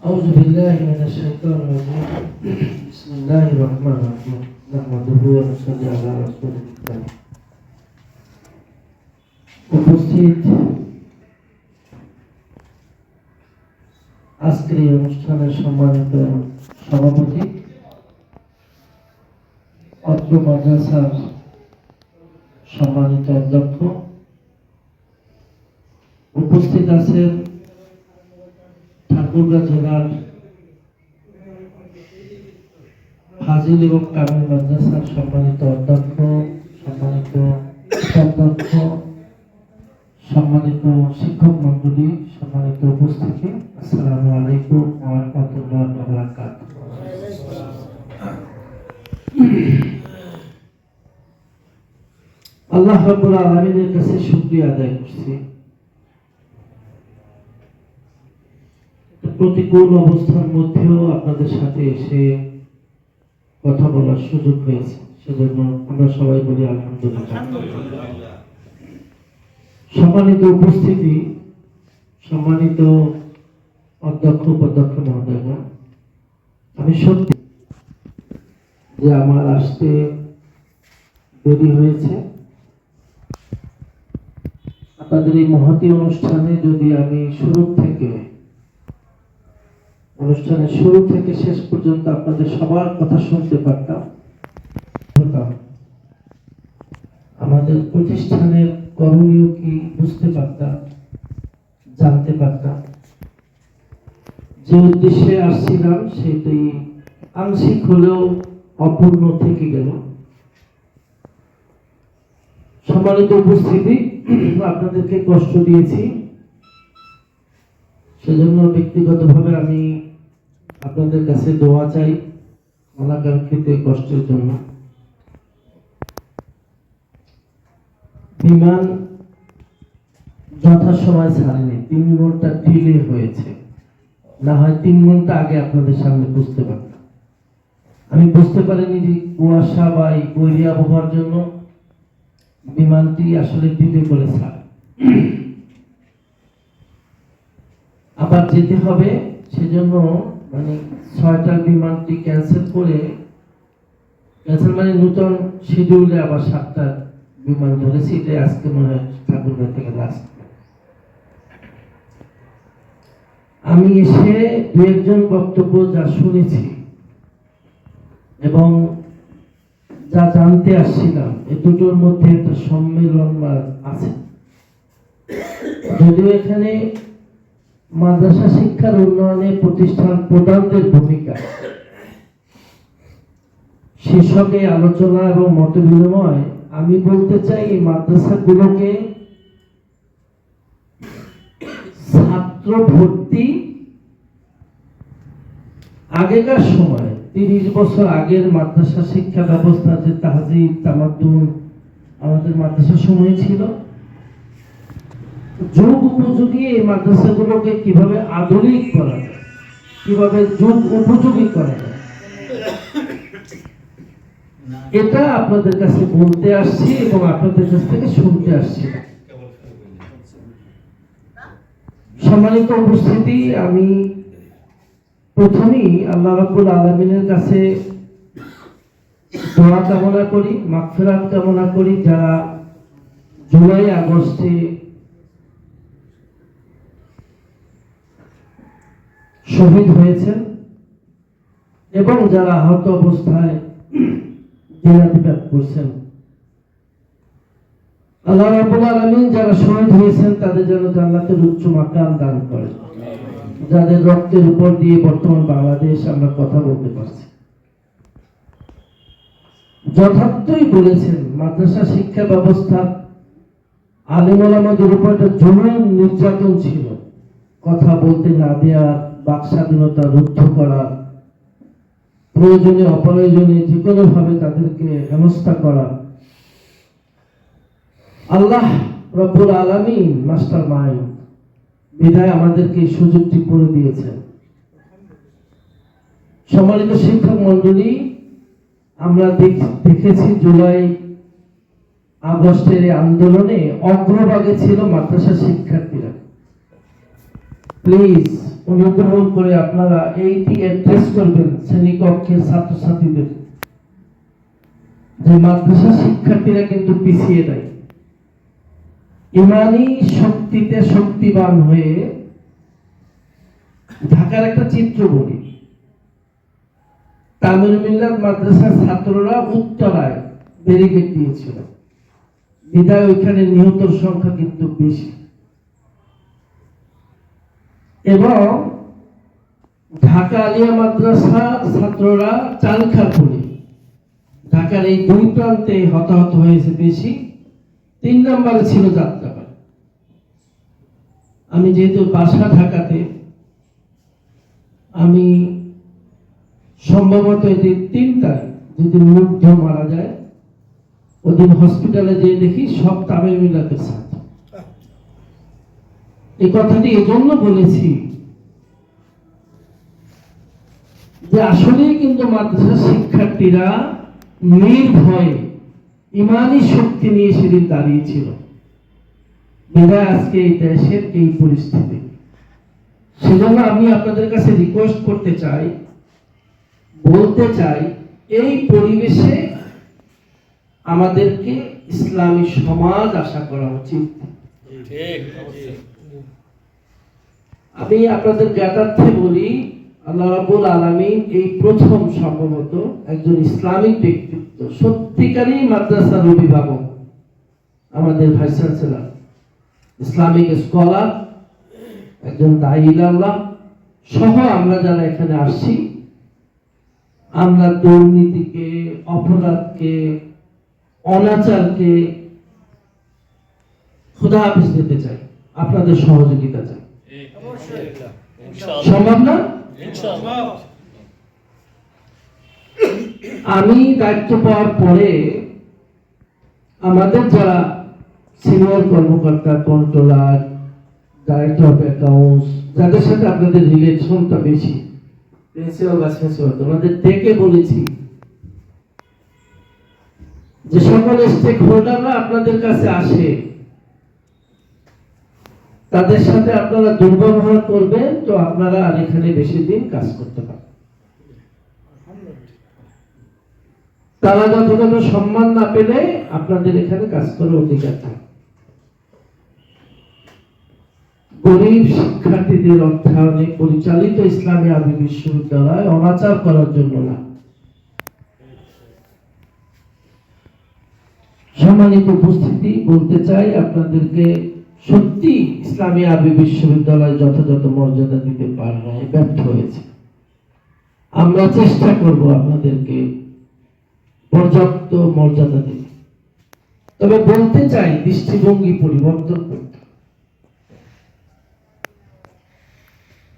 أعوذ بالله من الشيطان الرجيم. بسم الله الرحمن الرحيم. نحمده ونصلي على رسوله الكريم. উপস্থিত আজকের এই অনুষ্ঠানের সম্মানিত সভাপতি, অত্র মাদ্রাসার সম্মানিত অধ্যক্ষ, উপস্থিত আছেন ঠাকুরগাঁ জেলার ফাজিল এবং কামিল মাদ্রাসার সম্মানিত অধ্যক্ষ, সম্মানিত উপাধ্যক্ষ, সম্মানিত শিক্ষক মন্ডলী, সম্মানিত উপস্থিতি, আসসালামু আলাইকুম ওয়া রাহমাতুল্লাহি ওয়া বারাকাতুহু। আল্লাহ রাব্বুল আলামিনের কাছে শুকরিয়া আদায় করছি, প্রতিকূল অবস্থার মধ্যেও আপনাদের সাথে এসে কথা বলার সুযোগ হয়েছে, সেজন্য আমরা সবাই বলি আলহামদুলিল্লাহ। সম্মানিত উপস্থিতি, সম্মানিত অধ্যক্ষ উপাধ্যক্ষ মহোদয়রা, আমি সত্যি যে আমার আসতে দেরি হয়েছে। আপনাদের এই মহতী অনুষ্ঠানে যদি আমি অনুষ্ঠানের শুরু থেকে শেষ পর্যন্ত আপনাদের সবার কথা শুনতে পারতাম, আমাদের প্রতিষ্ঠানের করণীয় কি বুঝতে পারতাম, জানতে পারতাম, যে উদ্দেশ্যে আসছিলাম সেটাই আংশিক হলেও অপূর্ণ থেকে গেল। সম্মানিত উপস্থিতি, আপনাদেরকে কষ্ট দিয়েছি, সেজন্য ব্যক্তিগতভাবে আমি আপনাদের কাছে দোয়া চাই অনাকাঙ্ক্ষিত কষ্টের জন্য। বিমান যথাসময় ছাড়েনি, 3 ঘন্টা ডিলে হয়েছে, না হয় 3 ঘন্টা আগে আপনাদের সামনে বুঝতে পারতাম। আমি বুঝতে পারিনি যে কুয়াশা বা এই বৈরী আবহাওয়ার জন্য বিমানটি আসলে ডিলে করে ছাড়ে। আবার যেতে হবে, সেজন্য 6টার বিমানটি ক্যান্সেল মানে নতুন শিডিউলে আবার 7টার বিমান ধরেছি। এটাই আজকে মনে হয় ঠাকুরগাঁ থেকে লাস্ট। আমি এসে 2-1জন বক্তব্য যা শুনেছি এবং যা জানতে আসছিলাম, এই দুটোর মধ্যে একটা সম্মেলন আছে। যদিও এখানে মাদ্রাসা শিক্ষার উন্নয়নে প্রতিষ্ঠান প্রধানদের ভূমিকা শীর্ষকে আলোচনা এবং মত বিনিময়, আমি বলতে চাই এই মাদ্রাসাগুলোকে ছাত্র ভর্তি আগেকার সময় 30 বছর আগের মাদ্রাসা শিক্ষা ব্যবস্থা, যে তাহজিব তামাদ্দুন আমাদের মাদ্রাসার সময় ছিল, যুগ উপযোগী এই মাদ্রাসাগুলোকে কিভাবে আধুনিক করা যায়, কিভাবে যুগ উপযোগী করা যায়, এটা আপনাদের কাছে বলতে আসছি এবং আপনাদের কাছ থেকে শুনতে আসছি। সম্মানিত উপস্থিতি, আমি প্রথমেই আল্লাহ রাব্বুল আলামিনের কাছে দোয়া কামনা করি, মাগফিরাত কামনা করি, যারা জুলাই আগস্টে শহীদ হয়েছেন এবং যারা আহত অবস্থায় দিনাতিপাত করছেন। আল্লাহ রাব্বুল আলামিন যারা শহীদ হয়েছেন তাদের যেন জান্নাতের উচ্চ মাকাম দান করেন, যাদের রক্তের উপর দিয়ে বর্তমান বাংলাদেশ আমরা কথা বলতে পারছি। যথার্থই বলেছেন, মাদ্রাসা শিক্ষা ব্যবস্থা আলেম ওলামাদের উপর একটা জুলুম নির্যাতন ছিল। কথা বলতে না দেওয়া, বাক স্বাধীনতা রুদ্ধ করা, প্রয়োজনে অপ্রয়োজনে যে কোনো ভাবে তাদেরকে হেনস্থা করা। আল্লাহ রব্বুল আলামিন মাস্টার মাইন্ড বিধায় আমাদেরকে এই সুযোগটি করে দিয়েছেন। সম্মানিত শিক্ষক মন্ডলী, আমরা দেখেছি জুলাই আগস্টের আন্দোলনে অগ্রভাগে ছিল মাদ্রাসা শিক্ষার্থীরা। প্লিজ অনুগ্রহ করে আপনারা এইটি অ্যাড্রেস করবেন শ্রেণীকক্ষের ছাত্রছাত্রীদের, যে মাদ্রাসা শিক্ষার্থীরা কিন্তু পিছিয়ে দেয়। ইমানি শক্তিতে শক্তিবান হয়ে, ঢাকার একটা চিত্র বলি, তামিল মিল্লাত মাদ্রাসার ছাত্ররা উত্তরায় ব্যারিকেড দিয়েছিল, বিদায় ওইখানে নিহতর সংখ্যা কিন্তু বেশি। এবং ঢাকা আলিয়া মাদ্রাসা ছাত্ররা চালখারপুরে, ঢাকার এই দুই প্রান্তে হতাহত হয়েছে বেশি। 3 নম্বরে ছিল যাত্রাবাড়ি। আমি যেহেতু বাসা ঢাকাতে, আমি সম্ভবত এদিন 3 তারিখ যেদিন মুগ্ধ মারা যায়, ওদিন হসপিটালে যেয়ে দেখি সব তামিল মিল্লাতের ছাত্র। এই কথাটি এজন্য বলেছি যে আসলেই কিন্তু মাদ্রাসা শিক্ষার্থীরা নির্ভয়ে ইমানি শক্তি নিয়ে সেদিন দাঁড়িয়েছিল, বিধায় আজকে এই দেশের এই পরিস্থিতি। সেজন্য আমি আপনাদের কাছে রিকোয়েস্ট করতে চাই, বলতে চাই, এই পরিবেশে আমাদেরকে ইসলামী সমাজ আশা করা উচিত। আমি আপনাদের জ্ঞাতার্থে বলি, আল্লাহ রাব্বুল আলামিন এই প্রথম সম্ভবত একজন ইসলামিক ব্যক্তিত্ব, সত্যিকারই মাদ্রাসার অভিভাবক, আমাদের ভাইস চ্যান্সেলর, ইসলামিক স্কলার, একজন দাঈ আল্লাহ সহ আমরা যারা এখানে আসছি, আমরা দুর্নীতিকে, অপরাধকে, অনাচারকে খোদা হাফেজ দিতে চাই, আপনাদের সহযোগিতা চাই। সম্ভব না? আমি দায়িত্ব পাওয়ার পরে আমাদের যারা সিনিয়র কর্মকর্তা, কন্ট্রোলার, ডাইরেক্টর অফ অ্যাকাউন্টস, যাদের সাথে আপনাদের রিলেশনটা বেশি, প্রিন্সিপাল বা সেন্সিপাল, তোমাদের ডেকে বলেছি যে সকল স্টেক হোল্ডাররা আপনাদের কাছে আসে, তাদের সাথে আপনারা দুর্ব্যবহার করবেন তো আপনারা আর এখানে বেশি দিন কাজ করতে পারবেন। তারা যথাযথ সম্মান না পেলে আপনাদের এখানে কাজ করার অধিকার থাকে। গরিব শিক্ষার্থীদের অর্থায়নে পরিচালিত ইসলামী আরবি বিশ্ববিদ্যালয় অনাচার করার জন্য না। সম্মানিত উপস্থিতি, বলতে চাই আপনাদেরকে, সত্যি ইসলামী আরবি বিশ্ববিদ্যালয় যথাযথ মর্যাদা দিতে পারে না, ব্যর্থ হয়েছে। আমরা চেষ্টা করব আপনাদেরকে পর্যাপ্ত মর্যাদা দিতে। তবে বলতে চাই, দৃষ্টিভঙ্গি পরিবর্তন করতে,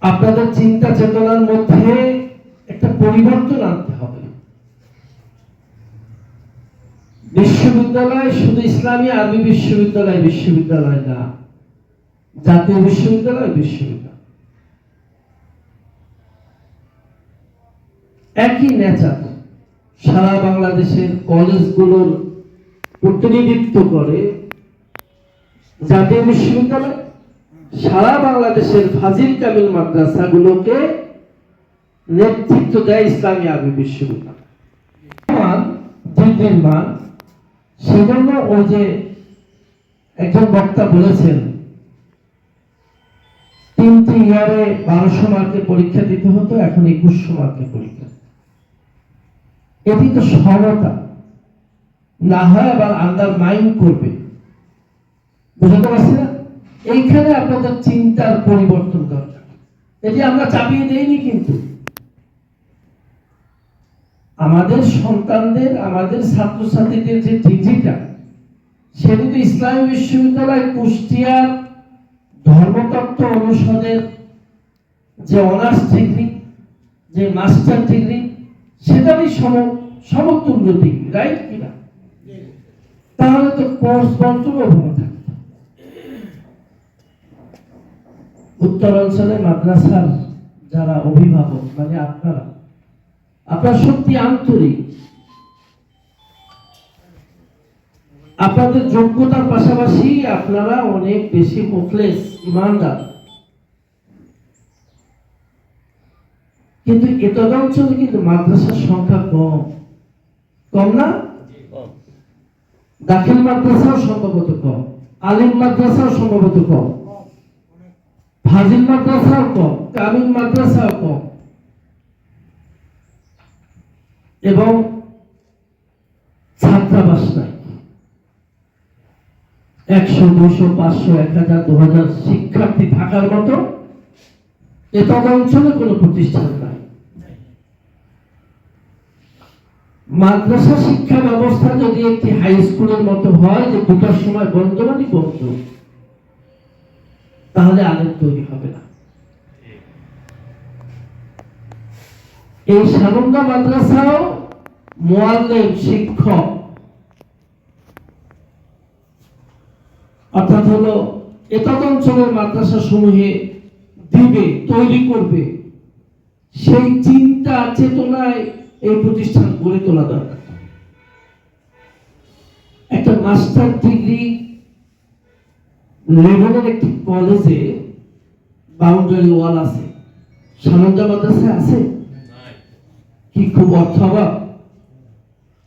আপনাদের চিন্তা চেতনার মধ্যে একটা পরিবর্তন আনতে হবে। বিশ্ববিদ্যালয় শুধু ইসলামী আরবি বিশ্ববিদ্যালয় না, জাতীয় বিশ্ববিদ্যালয় একই নেচার। সারা বাংলাদেশের কলেজগুলোর প্রতিনিধিত্ব করে জাতীয় বিশ্ববিদ্যালয়, সারা বাংলাদেশের ফাজিল কামিল মাদ্রাসাগুলোকে নেতৃত্ব দেয় ইসলামী আরবি বিশ্ববিদ্যালয়। সেজন্য ওই যে একজন বক্তা বলেছেন 3টি ইয়ারে 1200 মার্কের পরীক্ষা দিতে হতো, এখন 2100 মার্কের পরীক্ষা। এটি তো সমতা না হয় আবার আন্ডারমাইন করবে, বুঝতে পারছি না? এইখানে আপনাদের চিন্তার পরিবর্তন দরকার। এটি আমরা চাপিয়ে দেইনি, কিন্তু আমাদের সন্তানদের, আমাদের ছাত্রছাত্রীদের যে ডিগ্রিটা, সেটি তো ইসলামী বিশ্ববিদ্যালয় কুষ্টিয়ার ধর্মতত্ত্ব অনুষদের যে অনার্স ডিগ্রি, যে মাস্টার ডিগ্রি, সেটারই সমতুল্য ডিগ্রি, রাইট কিনা? তাহলে তো কোর্স বন্টনও ভালো থাকতো। উত্তরাঞ্চলে মাদ্রাসার যারা অভিভাবক, মানে আপনারা সত্যি আন্তরিক, আপনাদের যোগ্যতার পাশাপাশি আপনারা অনেক বেশি মুখলেস, ইমানদার। কিন্তু এতদ অঞ্চলে কিন্তু মাদ্রাসার সংখ্যা কম, কম না? দাখিল মাদ্রাসাও সম্ভবত কম, আলিম মাদ্রাসাও সম্ভবত কম, ফাজিল মাদ্রাসাও কম, কামিল মাদ্রাসাও কম, এবং ছাত্রাবাস নাই। 100, 200, 500, 1000, 2000 শিক্ষার্থী থাকার মতো এতদ অঞ্চলে কোনো প্রতিষ্ঠান নাই। মাদ্রাসা শিক্ষা ব্যবস্থা যদি একটি হাই স্কুলের মতো হয়, যে দুটার সময় বন্ধ মানে বন্ধ, তাহলে আলেম তৈরি হবে না। এই সারঙ্গা মাদ্রাসাও মুআল্লিম, শিক্ষক, অর্থাৎ হলো এতদ অঞ্চলের মাদ্রাসা সমূহে দিবে, তৈরি করবে, সেই চিন্তা চেতনায় এই প্রতিষ্ঠান গড়ে তোলা দরকার। একটা মাস্টার ডিগ্রি লেভেলের একটি কলেজে বাউন্ডারি ওয়াল আছে, সারঙ্গা মাদ্রাসায় আছে কি? খুব অর্থ অভাব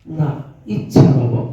না, ইচ্ছার অভাব।